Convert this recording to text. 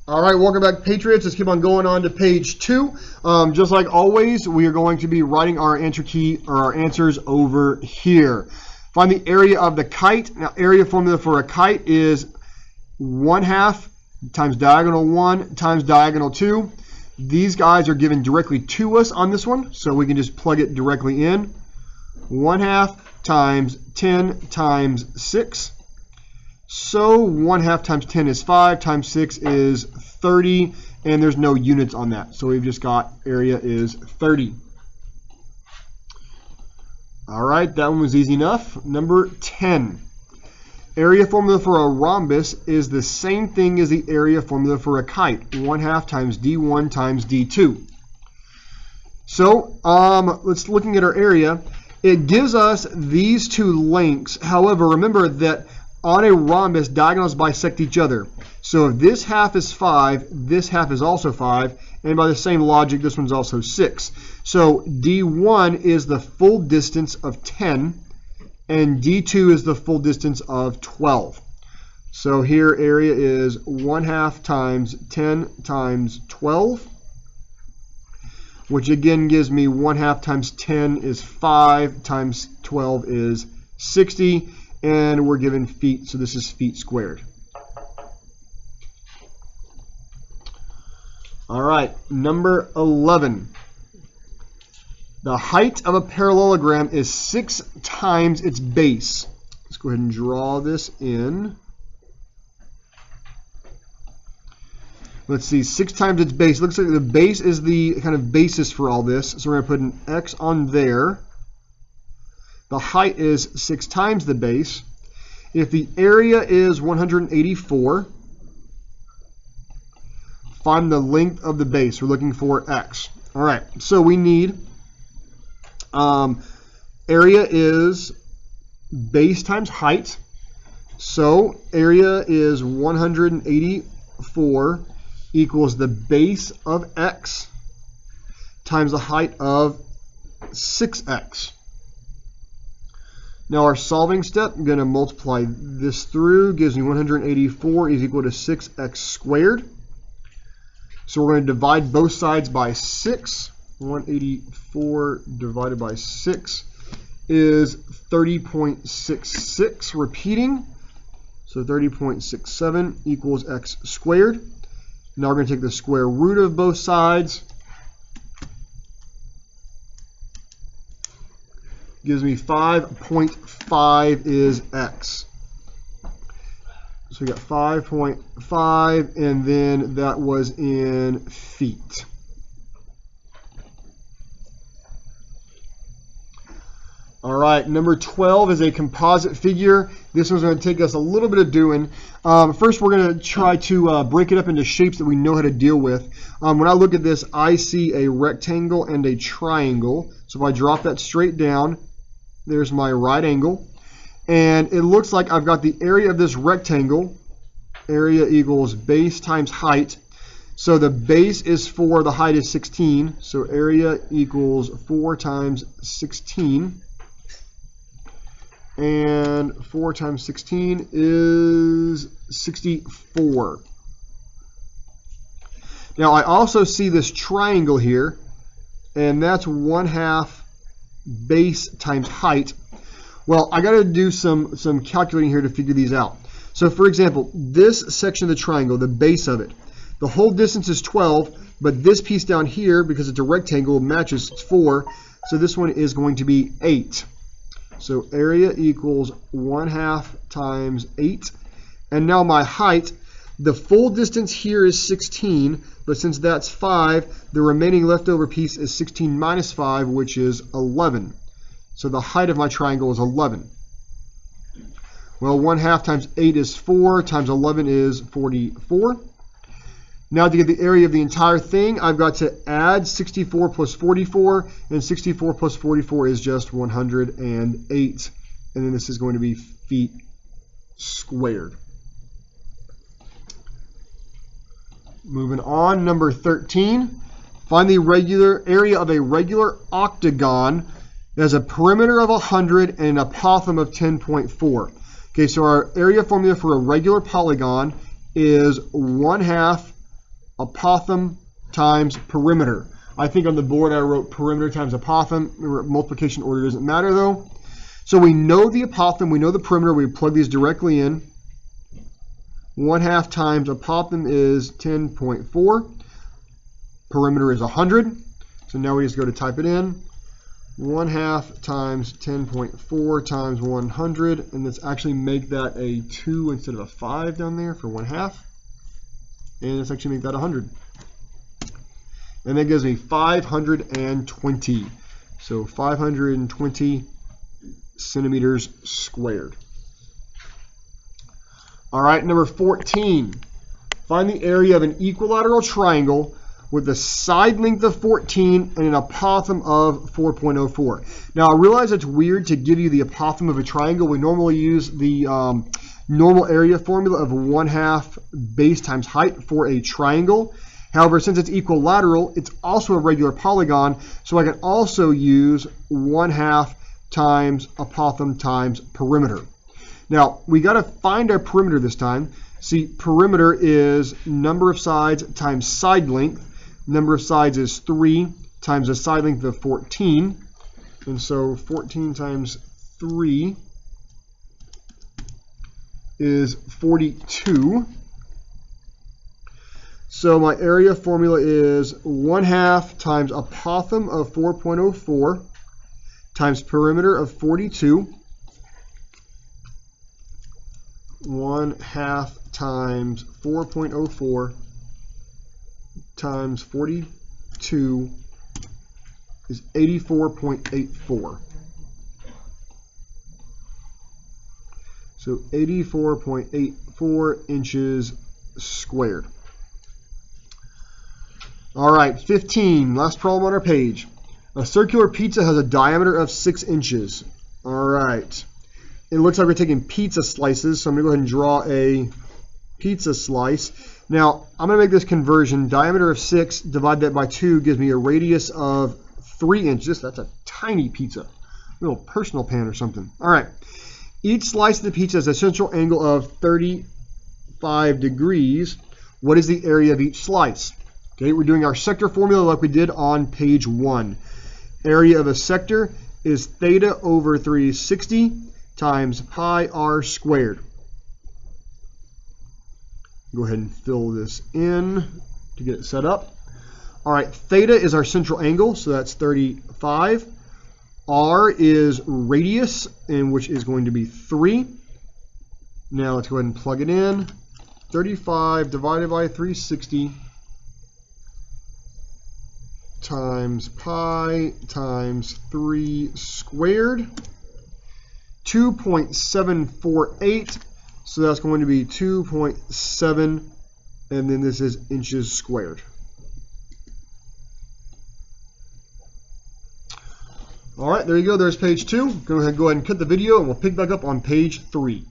All right, welcome back, Patriots. Let's keep on going on to page 2. Just like always, we are going to be writing our answer key or our answers over here. Find the area of the kite. Now, area formula for a kite is 1/2 times diagonal 1 times diagonal 2. These guys are given directly to us on this one, so we can just plug it directly in. 1/2 times 10 times 6. So 1/2 times 10 is 5, times 6 is 30, and there's no units on that. So we've just got area is 30. All right, that one was easy enough. Number 10. Area formula for a rhombus is the same thing as the area formula for a kite. 1/2 times D1 times D2. So let's looking at our area. It gives us these two lengths. However, remember that on a rhombus, diagonals bisect each other. So if this half is 5, this half is also 5, and by the same logic, this one's also 6. So D1 is the full distance of 10, and D2 is the full distance of 12. So here area is 1/2 times 10 times 12, which again gives me 1/2 times 10 is 5, times 12 is 60. And we're given feet, so this is feet squared. All right, number 11. The height of a parallelogram is 6 times its base. Let's go ahead and draw this in. Let's see, 6 times its base. Looks like the base is the kind of basis for all this. So we're going to put an X on there. The height is 6 times the base. If the area is 184, find the length of the base. We're looking for X. All right, so we need area is base times height. So area is 184 equals the base of X times the height of 6X. Now our solving step, I'm going to multiply this through, gives me 184 is equal to 6x squared. So we're going to divide both sides by 6. 184 divided by 6 is 30.66, repeating. So 30.67 equals x squared. Now we're going to take the square root of both sides. Gives me 5.5 is x. So we got 5.5, and then that was in feet. All right, number 12 is a composite figure. This one's going to take us a little bit of doing. First, we're going to try to break it up into shapes that we know how to deal with. When I look at this, I see a rectangle and a triangle. So if I drop that straight down, there's my right angle. And it looks like I've got the area of this rectangle. Area equals base times height. So the base is 4, the height is 16. So area equals 4 times 16. And 4 times 16 is 64. Now I also see this triangle here, and that's 1/2 base times height. Well, I got to do some calculating here to figure these out. So for example, this section of the triangle, the base of it, the whole distance is 12, but this piece down here, because it's a rectangle, matches 4, so this one is going to be 8. So area equals 1/2 times 8. And now my height, the full distance here is 16, but since that's 5, the remaining leftover piece is 16 minus 5, which is 11. So the height of my triangle is 11. Well, 1/2 times 8 is 4, times 11 is 44. Now to get the area of the entire thing, I've got to add 64 plus 44, and 64 plus 44 is just 108. And then this is going to be feet squared. Moving on, number 13. Find the regular area of a regular octagon that has a perimeter of 100 and an apothem of 10.4. Okay, so our area formula for a regular polygon is 1/2 apothem times perimeter. I think on the board I wrote perimeter times apothem. Multiplication order doesn't matter though. So we know the apothem, we know the perimeter, we plug these directly in. 1/2 times apothem is 10.4. Perimeter is 100. So now we just go to type it in. 1/2 times 10.4 times 100. And let's actually make that a 2 instead of a 5 down there for 1/2. And let's actually make that 100. And that gives me 520. So 520 centimeters squared. All right, number 14. Find the area of an equilateral triangle with a side length of 14 and an apothem of 4.04. Now, I realize it's weird to give you the apothem of a triangle. We normally use the normal area formula of 1/2 base times height for a triangle. However, since it's equilateral, it's also a regular polygon, so I can also use 1/2 times apothem times perimeter. Now, we got to find our perimeter this time. See, perimeter is number of sides times side length. Number of sides is 3 times the side length of 14. And so 14 times 3 is 42. So my area formula is 1/2 times apothem of 4.04 times perimeter of 42. 1/2 times 4.04 times 42 is 84.84. So 84.84 inches squared. All right, 15, last problem on our page. A circular pizza has a diameter of 6 inches. All right. It looks like we're taking pizza slices, so I'm going to go ahead and draw a pizza slice. Now, I'm going to make this conversion. Diameter of 6, divide that by 2, gives me a radius of 3 inches. That's a tiny pizza. A little personal pan or something. All right. Each slice of the pizza has a central angle of 35 degrees. What is the area of each slice? Okay, we're doing our sector formula like we did on page 1. Area of a sector is theta over 360 times pi r squared. Go ahead and fill this in to get it set up. All right, theta is our central angle, so that's 35. R is radius, and which is going to be 3. Now let's go ahead and plug it in. 35 divided by 360 times pi times 3 squared. 2.748, so that's going to be 2.7, and then this is inches squared. All right, there you go. There's page 2. Go ahead and cut the video, and we'll pick back up on page 3.